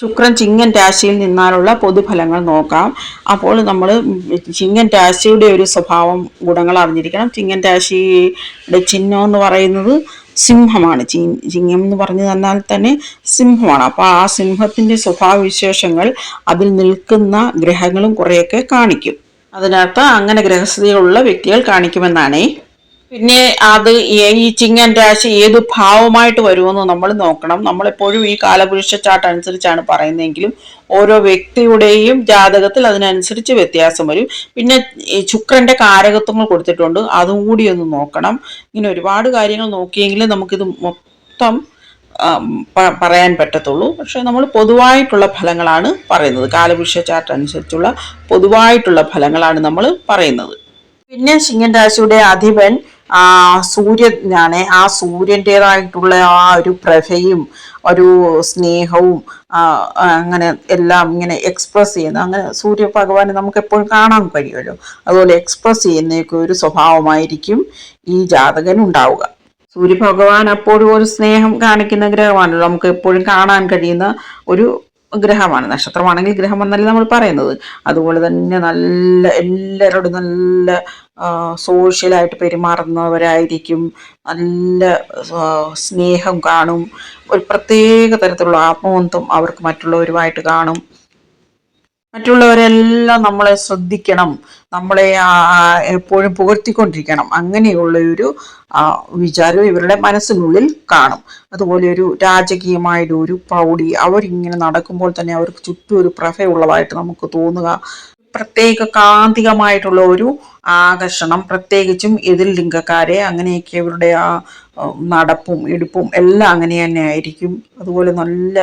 ശുക്രൻ ചിങ്ങൻ രാശിയിൽ നിന്നാലുള്ള പൊതുഫലങ്ങൾ നോക്കാം. അപ്പോൾ നമ്മൾ ചിങ്ങൻ രാശിയുടെ ഒരു സ്വഭാവം ഗുണങ്ങൾ അറിഞ്ഞിരിക്കണം. ചിങ്ങൻ രാശിയുടെ ചിഹ്നം എന്ന് പറയുന്നത് സിംഹമാണ്. ചിങ്ങം എന്ന് പറഞ്ഞു തന്നാൽ തന്നെ സിംഹമാണ്. അപ്പോൾ ആ സിംഹത്തിൻ്റെ സ്വഭാവ വിശേഷങ്ങൾ അതിൽ നിൽക്കുന്ന ഗ്രഹങ്ങളും കുറേയൊക്കെ കാണിക്കും. അതിനകത്ത് അങ്ങനെ ഗ്രഹസ്ഥിതികളുള്ള വ്യക്തികൾ കാണിക്കുമെന്നാണ്. പിന്നെ അത് ഈ ചിങ്ങൻ രാശി ഏത് ഭാവമായിട്ട് വരുമെന്ന് നമ്മൾ നോക്കണം. നമ്മളെപ്പോഴും ഈ കാലപുരുഷ ചാർട്ട് അനുസരിച്ചാണ് പറയുന്നതെങ്കിലും ഓരോ വ്യക്തിയുടെയും ജാതകത്തിൽ അതിനനുസരിച്ച് വ്യത്യാസം വരും. പിന്നെ ഈ ശുക്രന്റെ കാരകത്വങ്ങൾ കൊടുത്തിട്ടുണ്ട്, അതും കൂടി ഒന്ന് നോക്കണം. ഇങ്ങനെ ഒരുപാട് കാര്യങ്ങൾ നോക്കിയെങ്കിലും നമുക്കിത് മൊത്തം പറയാൻ പറ്റത്തുള്ളൂ. പക്ഷെ നമ്മൾ പൊതുവായിട്ടുള്ള ഫലങ്ങളാണ് പറയുന്നത്. കാലപുരുഷ ചാർട്ട് അനുസരിച്ചുള്ള പൊതുവായിട്ടുള്ള ഫലങ്ങളാണ് നമ്മൾ പറയുന്നത്. പിന്നെ ചിങ്ങൻ രാശിയുടെ അധിപൻ സൂര്യനാണ്. ആ സൂര്യൻ്റെതായിട്ടുള്ള ആ ഒരു പ്രഭയും ഒരു സ്നേഹവും അങ്ങനെ എല്ലാം ഇങ്ങനെ എക്സ്പ്രസ് ചെയ്യുന്ന, അങ്ങനെ സൂര്യഭഗവാനെ നമുക്ക് എപ്പോഴും കാണാൻ കഴിയുമല്ലോ, അതുപോലെ എക്സ്പ്രസ് ചെയ്യുന്നതൊക്കെ ഒരു സ്വഭാവമായിരിക്കും ഈ ജാതകനുണ്ടാവുക. സൂര്യഭഗവാൻ അപ്പോഴും ഒരു സ്നേഹം കാണിക്കുന്ന ഗ്രഹമാണല്ലോ, നമുക്ക് എപ്പോഴും കാണാൻ കഴിയുന്ന ഒരു ഗ്രഹമാണ്. നക്ഷത്രമാണെങ്കിൽ ഗ്രഹം എന്നല്ല നമ്മൾ പറയുന്നത്. അതുപോലെ തന്നെ നല്ല എല്ലാവരോടും നല്ല സോഷ്യലായിട്ട് പെരുമാറുന്നവരായിരിക്കും. നല്ല സ്നേഹം കാണും. ഒരു പ്രത്യേക തരത്തിലുള്ള ആത്മബന്ധം അവർക്ക് മറ്റുള്ളവരുമായിട്ട് കാണും. മറ്റുള്ളവരെല്ലാം നമ്മളെ ശ്രദ്ധിക്കണം, നമ്മളെ എപ്പോഴും പുകഴ്ത്തിക്കൊണ്ടിരിക്കണം, അങ്ങനെയുള്ള ഒരു വിചാരം ഇവരുടെ മനസ്സിനുള്ളിൽ കാണും. അതുപോലെ ഒരു രാജകീയമായിട്ട് ഒരു പ്രൗഢി, അവരിങ്ങനെ നടക്കുമ്പോൾ തന്നെ അവർക്ക് ചുറ്റും ഒരു പ്രഭയുള്ളതായിട്ട് നമുക്ക് തോന്നുക. പ്രത്യേക കാന്തികമായിട്ടുള്ള ഒരു ആകർഷണം, പ്രത്യേകിച്ചും എതിർ ലിംഗക്കാരെ, അങ്ങനെയൊക്കെ ഇവരുടെ ആ നടപ്പും എടുപ്പും എല്ലാം അങ്ങനെ തന്നെ ആയിരിക്കും. അതുപോലെ നല്ല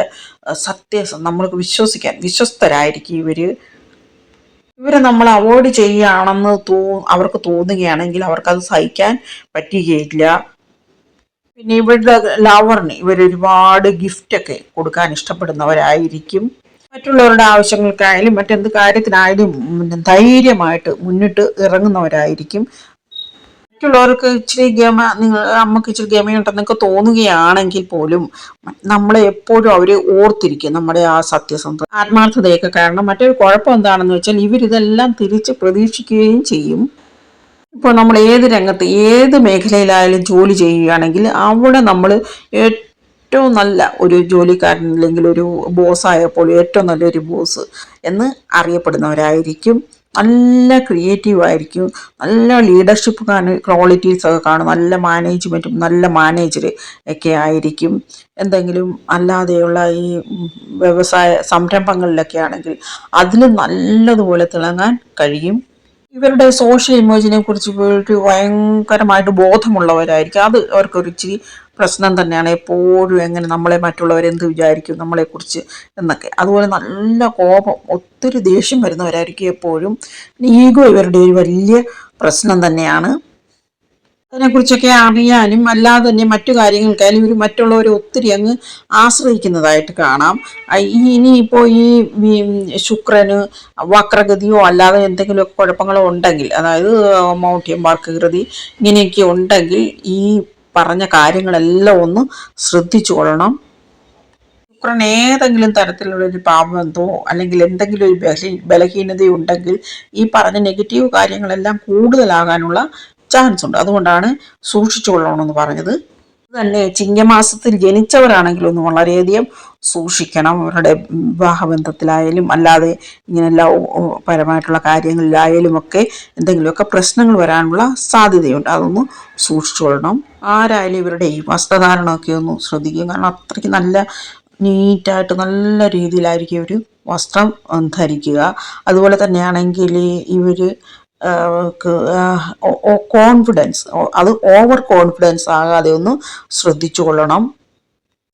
നമ്മൾക്ക് വിശ്വസ്തരായിരിക്കും ഇവരെ നമ്മൾ അവോയ്ഡ് ചെയ്യുകയാണെന്ന് അവർക്ക് തോന്നുകയാണെങ്കിൽ അവർക്കത് സഹിക്കാൻ പറ്റുകയില്ല. പിന്നെ ഇവരുടെ ലവറിന് ഇവരൊരുപാട് ഗിഫ്റ്റൊക്കെ കൊടുക്കാൻ ഇഷ്ടപ്പെടുന്നവരായിരിക്കും. മറ്റുള്ളവരുടെ ആവശ്യങ്ങൾക്കായാലും മറ്റെന്ത് കാര്യത്തിനായാലും ധൈര്യമായിട്ട് മുന്നിട്ട് ഇറങ്ങുന്നവരായിരിക്കും. മറ്റുള്ളവർക്ക് നമുക്ക് ഇച്ചിരി ഗമയുണ്ടെന്നൊക്കെ തോന്നുകയാണെങ്കിൽ പോലും നമ്മളെ എപ്പോഴും അവർ ഓർത്തിരിക്കും, നമ്മുടെ ആ സത്യസന്ധത ആത്മാർത്ഥതയൊക്കെ. കാരണം മറ്റൊരു കുഴപ്പം എന്താണെന്ന് വെച്ചാൽ ഇവരിതെല്ലാം തിരിച്ച് പ്രതീക്ഷിക്കുകയും ചെയ്യും. ഇപ്പോൾ നമ്മൾ ഏത് രംഗത്ത് ഏത് മേഖലയിലായാലും ജോലി ചെയ്യുകയാണെങ്കിൽ അവിടെ നമ്മൾ ഏറ്റവും നല്ല ഒരു ജോലിക്കാരൻ അല്ലെങ്കിൽ ഒരു ബോസായപ്പോൾ ഏറ്റവും നല്ലൊരു ബോസ് എന്ന് അറിയപ്പെടുന്നവരായിരിക്കും. നല്ല ക്രിയേറ്റീവ് ആയിരിക്കും, നല്ല ലീഡർഷിപ്പ് ക്വാളിറ്റീസ് ഒക്കെ കാണും, നല്ല മാനേജ്മെൻറ്റും നല്ല മാനേജർ ഒക്കെ ആയിരിക്കും. എന്തെങ്കിലും അല്ലാതെയുള്ള ഈ വ്യവസായ സംരംഭങ്ങളിലൊക്കെ ആണെങ്കിൽ അതിൽ നല്ലതുപോലെ തിളങ്ങാൻ കഴിയും. ഇവരുടെ സോഷ്യൽ ഇമേജിനെ കുറിച്ച് ഇവർക്ക് ഭയങ്കരമായിട്ട് ബോധമുള്ളവരായിരിക്കും. അത് അവർക്കൊരു ഇച്ചിരി പ്രശ്നം തന്നെയാണ്. എപ്പോഴും എങ്ങനെ മറ്റുള്ളവരെന്ത് വിചാരിക്കും നമ്മളെക്കുറിച്ച് എന്നൊക്കെ. അതുപോലെ നല്ല കോപം, ഒത്തിരി ദേഷ്യം വരുന്നവരായിരിക്കും എപ്പോഴും. ഈഗോ ഇവരുടെ ഒരു വലിയ പ്രശ്നം തന്നെയാണ്. അതിനെക്കുറിച്ചൊക്കെ അറിയാനും അല്ലാതെ തന്നെ മറ്റു കാര്യങ്ങൾക്കായാലും ഇവർ മറ്റുള്ളവരെ ഒത്തിരി അങ്ങ് ആശ്രയിക്കുന്നതായിട്ട് കാണാം. ഇനിയിപ്പോൾ ഈ ശുക്രന് വക്രഗതിയോ അല്ലാതെ എന്തെങ്കിലുമൊക്കെ കുഴപ്പങ്ങളോ ഉണ്ടെങ്കിൽ, അതായത് മൗഢ്യം, വർക്കകൃതി ഇങ്ങനെയൊക്കെ ഉണ്ടെങ്കിൽ ഈ പറഞ്ഞ കാര്യങ്ങളെല്ലാം ഒന്ന് ശ്രദ്ധിച്ചു കൊള്ളണം. ശുക്രൻ ഏതെങ്കിലും തരത്തിലുള്ളൊരു പാപബന്ധമോ അല്ലെങ്കിൽ എന്തെങ്കിലും ഒരു ബലഹീനതയോ ഉണ്ടെങ്കിൽ ഈ പറഞ്ഞ നെഗറ്റീവ് കാര്യങ്ങളെല്ലാം കൂടുതലാകാനുള്ള ചാൻസ് ഉണ്ട്. അതുകൊണ്ടാണ് സൂക്ഷിച്ചു കൊള്ളണമെന്ന് പറഞ്ഞത്. തന്നെ ചിങ്ങമാസത്തിൽ ജനിച്ചവരാണെങ്കിലൊന്നും വളരെയധികം സൂക്ഷിക്കണം. അവരുടെ വിവാഹബന്ധത്തിലായാലും അല്ലാതെ ഇങ്ങനെ ലവ് പരമായിട്ടുള്ള കാര്യങ്ങളിലായാലും ഒക്കെ എന്തെങ്കിലുമൊക്കെ പ്രശ്നങ്ങൾ വരാനുള്ള സാധ്യതയുണ്ട്. അതൊന്ന് സൂക്ഷിച്ചു കൊള്ളണം. ആരായാലും ഇവരുടെ ഈ വസ്ത്രധാരണമൊക്കെ ഒന്ന് ശ്രദ്ധിക്കും. കാരണം അത്രയ്ക്ക് നല്ല നീറ്റായിട്ട് നല്ല രീതിയിലായിരിക്കും ഇവർ വസ്ത്രം ധരിക്കുക. അതുപോലെ തന്നെയാണെങ്കിൽ ഇവർ കോൺഫിഡൻസ്, അത് ഓവർ കോൺഫിഡൻസ് ആകാതെ ഒന്ന് ശ്രദ്ധിച്ചു കൊള്ളണം.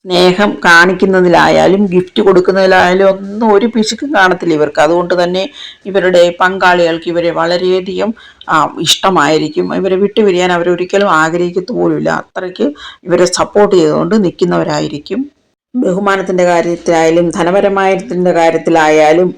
സ്നേഹം കാണിക്കുന്നതിലായാലും ഗിഫ്റ്റ് കൊടുക്കുന്നതിലായാലും ഒന്നും ഒരു പിശുക്കും കാണത്തില്ല ഇവർക്ക്. അതുകൊണ്ട് തന്നെ ഇവരുടെ പങ്കാളികൾക്ക് ഇവരെ വളരെയധികം ഇഷ്ടമായിരിക്കും. ഇവരെ വിട്ടുപിരിയാൻ അവരൊരിക്കലും ആഗ്രഹിക്കത്തു പോലുമില്ല. അത്രയ്ക്ക് ഇവരെ സപ്പോർട്ട് ചെയ്തുകൊണ്ട് നിൽക്കുന്നവരായിരിക്കും. ബഹുമാനത്തിൻ്റെ കാര്യത്തിലായാലും ധനപരമായതിൻ്റെ കാര്യത്തിലായാലും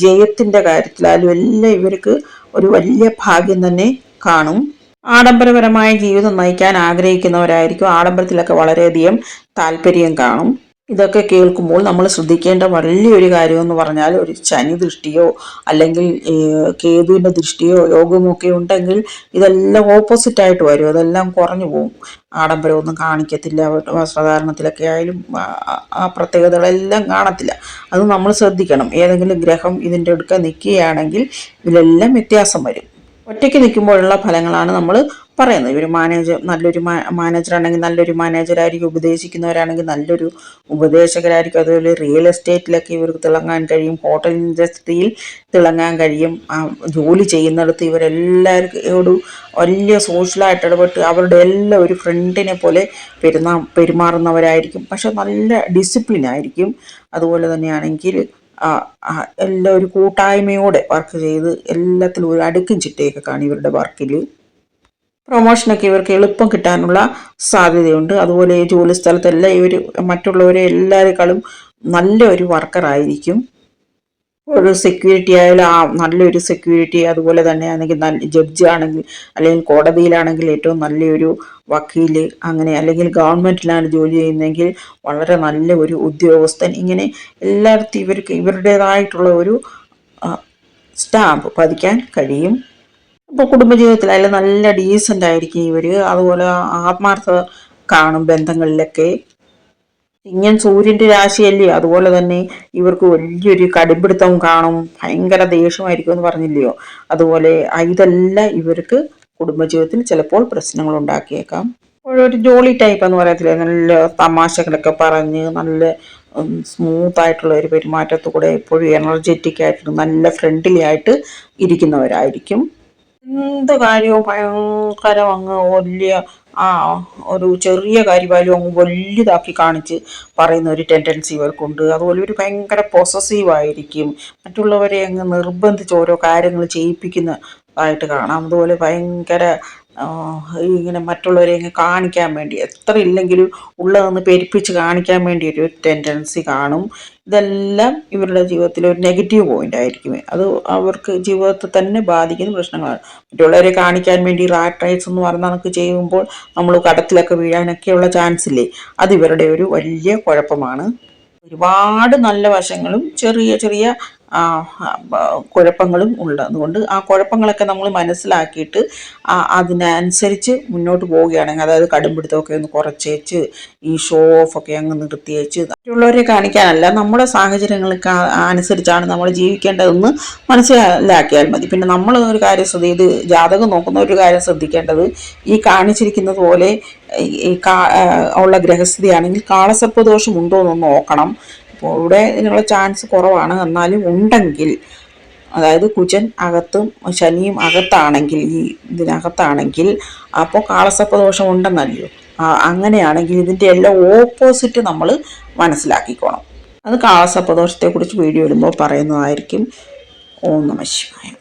ജയത്തിൻ്റെ കാര്യത്തിലായാലും എല്ലാം ഇവർക്ക് ഒരു വലിയ ഭാഗ്യം തന്നെ കാണും. ആഡംബരപരമായ ജീവിതം നയിക്കാൻ ആഗ്രഹിക്കുന്നവരായിരിക്കും. ആഡംബരത്തിലൊക്കെ വളരെയധികം താല്പര്യം കാണും. ഇതൊക്കെ കേൾക്കുമ്പോൾ നമ്മൾ ശ്രദ്ധിക്കേണ്ട വലിയൊരു കാര്യമെന്ന് പറഞ്ഞാൽ ഒരു ശനി ദൃഷ്ടിയോ അല്ലെങ്കിൽ കേതുവിൻ്റെ ദൃഷ്ടിയോ യോഗമൊക്കെ ഉണ്ടെങ്കിൽ ഇതെല്ലാം ഓപ്പോസിറ്റായിട്ട് വരും, അതെല്ലാം കുറഞ്ഞു പോകും. ആഡംബരമൊന്നും കാണിക്കത്തില്ല, വസ്ത്രധാരണത്തിലൊക്കെ ആയാലും ആ പ്രത്യേകതകളെല്ലാം കാണത്തില്ല. അത് നമ്മൾ ശ്രദ്ധിക്കണം. ഏതെങ്കിലും ഗ്രഹം ഇതിൻ്റെ അടുക്ക നിൽക്കുകയാണെങ്കിൽ ഇതിലെല്ലാം വ്യത്യാസം വരും. ഒറ്റയ്ക്ക് നിൽക്കുമ്പോഴുള്ള ഫലങ്ങളാണ് നമ്മൾ പറയുന്നത്. ഇവർ നല്ലൊരു മാനേജറാണെങ്കിൽ നല്ലൊരു മാനേജറായിരിക്കും, ഉപദേശിക്കുന്നവരാണെങ്കിൽ നല്ലൊരു ഉപദേശകരായിരിക്കും. അതുപോലെ റിയൽ എസ്റ്റേറ്റിലൊക്കെ ഇവർക്ക് തിളങ്ങാൻ കഴിയും, ഹോട്ടൽ ഇൻഡസ്ട്രിയിൽ തിളങ്ങാൻ കഴിയും. ജോലി ചെയ്യുന്നിടത്ത് ഇവരെല്ലാവരോടും വലിയ സോഷ്യലായിട്ട് ഇടപെട്ട് അവരുടെ എല്ലാം ഒരു ഫ്രണ്ടിനെ പോലെ പെരുമാറുന്നവരായിരിക്കും. പക്ഷെ നല്ല ഡിസിപ്ലിൻ ആയിരിക്കും. അതുപോലെ തന്നെയാണെങ്കിൽ എല്ലാം ഒരു കൂട്ടായ്മയോടെ വർക്ക് ചെയ്ത് എല്ലാത്തിലും ഒരു അടുക്കും ചിട്ടയൊക്കെ കാണും ഇവരുടെ വർക്കിൽ. പ്രൊമോഷനൊക്കെ ഇവർക്ക് എളുപ്പം കിട്ടാനുള്ള സാധ്യതയുണ്ട്. അതുപോലെ ജോലി സ്ഥലത്തെല്ലാം ഇവർ മറ്റുള്ളവരെ എല്ലാവരെക്കാളും നല്ലൊരു വർക്കറായിരിക്കും. ഒരു സെക്യൂരിറ്റി ആയാലും നല്ലൊരു സെക്യൂരിറ്റി, അതുപോലെ തന്നെ ആണെങ്കിൽ നല്ല ജഡ്ജ് ആണെങ്കിൽ അല്ലെങ്കിൽ കോടതിയിലാണെങ്കിൽ ഏറ്റവും നല്ലൊരു വക്കീൽ, അങ്ങനെ അല്ലെങ്കിൽ ഗവൺമെൻറ്റിലാണ് ജോലി ചെയ്യുന്നതെങ്കിൽ വളരെ നല്ല ഒരു ഉദ്യോഗസ്ഥൻ. ഇങ്ങനെ എല്ലായിടത്തും ഇവർക്ക് ഇവരുടേതായിട്ടുള്ള ഒരു സ്റ്റാമ്പ് പതിക്കാൻ കഴിയും. ഇപ്പോൾ കുടുംബജീവിതത്തിലായാലും നല്ല ഡീസൻ്റ് ആയിരിക്കും ഇവർ. അതുപോലെ ആത്മാർത്ഥത കാണും ബന്ധങ്ങളിലൊക്കെ. ഇങ്ങനെ സൂര്യൻ്റെ രാശിയല്ലേ, അതുപോലെ തന്നെ ഇവർക്ക് വലിയൊരു കടുംപിടുത്തവും കാണും, ഭയങ്കര ദേഷ്യമായിരിക്കും എന്ന് പറഞ്ഞില്ലയോ. അതുപോലെ ഇതെല്ലാം ഇവർക്ക് കുടുംബജീവിതത്തിൽ ചിലപ്പോൾ പ്രശ്നങ്ങൾ ഉണ്ടാക്കിയേക്കാം. ഒരു ജോളി ടൈപ്പ് എന്ന് പറയത്തില്ല, നല്ല തമാശകളൊക്കെ പറഞ്ഞ് നല്ല സ്മൂത്ത് ആയിട്ടുള്ള ഒരു പെരുമാറ്റത്തോടെ എപ്പോഴും എനർജറ്റിക് ആയിട്ട് നല്ല ഫ്രണ്ട്ലി ആയിട്ട് ഇരിക്കുന്നവരായിരിക്കും. എന്ത് കാര്യവും ഭയങ്കര അങ്ങ് വലിയ ഒരു ചെറിയ കാര്യമായാലും അങ്ങ് വലുതാക്കി കാണിച്ച് പറയുന്ന ഒരു ടെൻഡൻസി ഇവർക്കുണ്ട്. അതുപോലെ ഒരു ഭയങ്കര പൊസസീവായിരിക്കും, മറ്റുള്ളവരെ അങ്ങ് നിർബന്ധിച്ച് ഓരോ കാര്യങ്ങൾ ചെയ്യിപ്പിക്കുന്നതായിട്ട് കാണാം. അതുപോലെ ഭയങ്കര ഇങ്ങനെ മറ്റുള്ളവരെ അങ്ങ് കാണിക്കാൻ വേണ്ടി എത്ര ഇല്ലെങ്കിലും ഉള്ളതൊന്ന് പെരുപ്പിച്ച് കാണിക്കാൻ വേണ്ടി ഒരു ടെൻഡൻസി കാണും. ഇതെല്ലാം ഇവരുടെ ജീവിതത്തിലെ ഒരു നെഗറ്റീവ് പോയിന്റ് ആയിരിക്കും. അത് അവർക്ക് ജീവിതത്തെ തന്നെ ബാധിക്കുന്ന പ്രശ്നങ്ങളാണ്. മറ്റുള്ളവരെ കാണിക്കാൻ വേണ്ടി റാറ്റ് റേസ് എന്ന് പറഞ്ഞാൽ നമുക്ക് ചെയ്യുമ്പോൾ നമ്മൾ കടത്തിലൊക്കെ വീഴാനൊക്കെയുള്ള ചാൻസ് ഇല്ലേ, അത് ഇവരുടെ ഒരു വലിയ കുഴപ്പമാണ്. ഒരുപാട് നല്ല വശങ്ങളും ചെറിയ ചെറിയ കുഴപ്പങ്ങളും ഉണ്ട്. അതുകൊണ്ട് ആ കുഴപ്പങ്ങളൊക്കെ നമ്മൾ മനസ്സിലാക്കിയിട്ട് അതിനനുസരിച്ച് മുന്നോട്ട് പോവുകയാണെങ്കിൽ, അതായത് കടുംപിടുത്തമൊക്കെ ഒന്ന് കുറച്ചേച്ച് ഈ ഷോ ഓഫൊക്കെ അങ്ങ് നിർത്തിയേച്ച് മറ്റുള്ളവരെ കാണിക്കാനല്ല, നമ്മുടെ സാഹചര്യങ്ങൾക്ക് അനുസരിച്ചാണ് നമ്മൾ ജീവിക്കേണ്ടതെന്ന് മനസ്സിലാക്കിയാൽ മതി. പിന്നെ നമ്മൾ ഒരു കാര്യം ഇത് ജാതകം നോക്കുന്ന ഒരു കാര്യം ശ്രദ്ധിക്കേണ്ടത്, ഈ കാണിച്ചിരിക്കുന്നത് പോലെ ഈ ഉള്ള ഗ്രഹസ്ഥിതിയാണെങ്കിൽ കാളസർപ്പദോഷം ഉണ്ടോ എന്നൊന്ന് നോക്കണം. അപ്പോൾ ഇവിടെ ഇതിനുള്ള ചാൻസ് കുറവാണ്. എന്നാലും ഉണ്ടെങ്കിൽ, അതായത് കുജൻ അകത്തും ശനിയും അകത്താണെങ്കിൽ, ഈ ഇതിനകത്താണെങ്കിൽ, അപ്പോൾ കാളസർപ്പദോഷം ഉണ്ടെന്നല്ലോ. അങ്ങനെയാണെങ്കിൽ ഇതിൻ്റെ എല്ലാം ഓപ്പോസിറ്റ് നമ്മൾ മനസ്സിലാക്കിക്കോണം. അത് കാളസർപ്പദോഷത്തെക്കുറിച്ച് വീഡിയോ ഇടുമ്പോൾ പറയുന്നതായിരിക്കും. ഓം നമഃ ശിവായ.